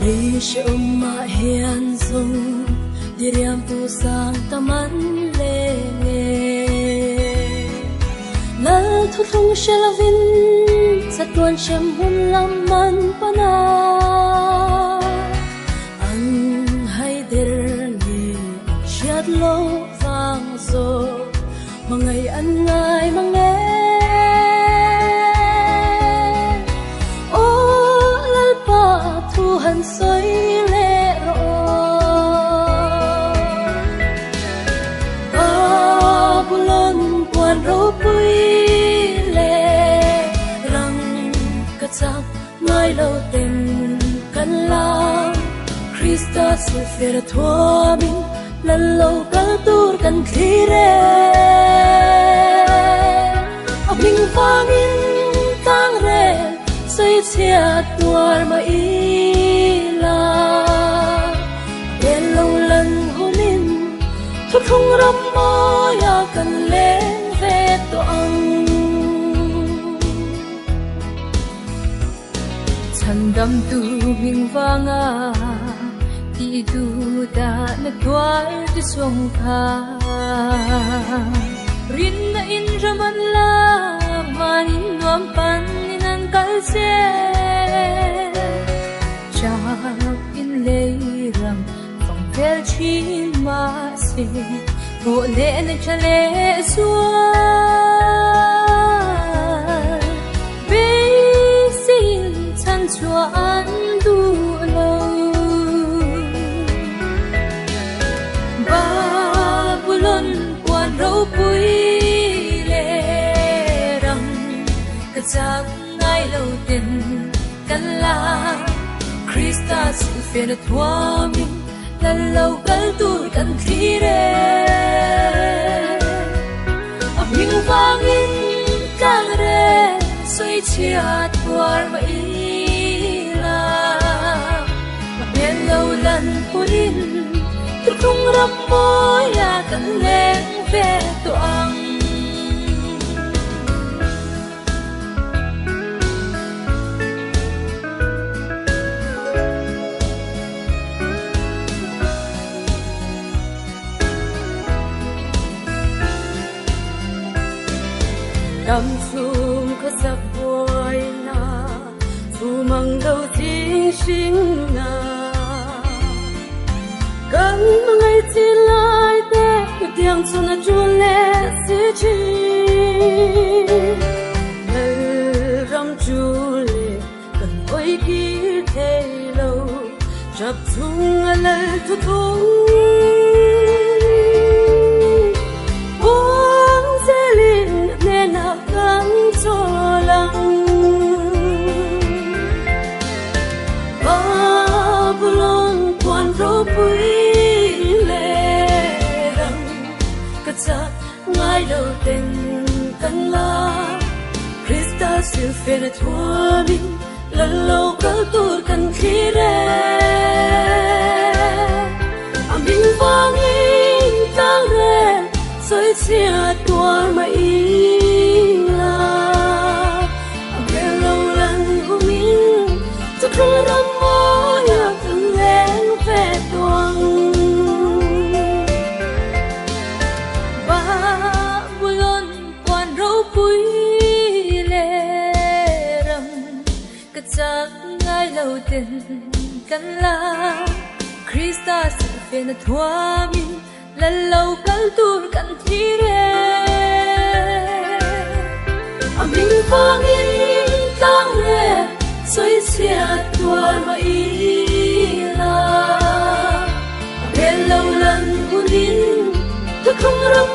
đi sớm mà hiền dung đi riêng tu sang tâm an lệ lỡ thu thung sẽ là vinh rất tuôn xem hôn làm man pana anh hay der ni chiat lâu vang zo mà ngày anh ngài mang nghe hân xoay lệ rõ Babylon quan rô bùi lệ răng cất giặc ngài lâu tình căn la Christa sự phê thua mình lần lâu cất tu cần khí rê mình vang in tăng rê xây chia tuar mà thuốc không rắm mơ ya cần lên về toang chân đâm tu mình vang à đi tu đã nát toái đi xuống tha rin na in raman la man in nuam pan in an kal se chak in lei ram vel chin ma se bộ lệ nên cha lệ xua bê xin chân chua ăn đủ lâu Babylon quan râu bùi lệ răng cất giặc ngay lâu tình căn la Christa sự phiền đã thua mình lần lâu cất tu cần khí rê mình vang in càng rê xoay chia tuar mà ý là mà bên lâu lần hôn in tôi không rắm mối ya cần lên về toang đâm xuống có giặc bồi na dù măng đầu tiếng sinh na cần ngày chỉ lại để có tiếng cho nó chua lệ xí chi lời rong chua lệ cần ôi kỹ thế lâu chập chung lời thu thung Babylon quan rô bùi lệ răng cất giặc ngài đầu tình căn la Christa siêu phê đã thua mình lần lâu cất tu cần khí rê mình vang in tăng rê rồi chia tuar mà ý là bên lâu lần của mình tôi không rắm mơ ya cần lên về toang Babylon quan râu bùi lệ răng cất giặc ngay lâu tình căn la Christa sự phiền đã thua mình lần lâu cất tu cần khí rê mình vang in tăng rê xoay chia tuar mà ý là bên lâu lần hôn in tôi không rắm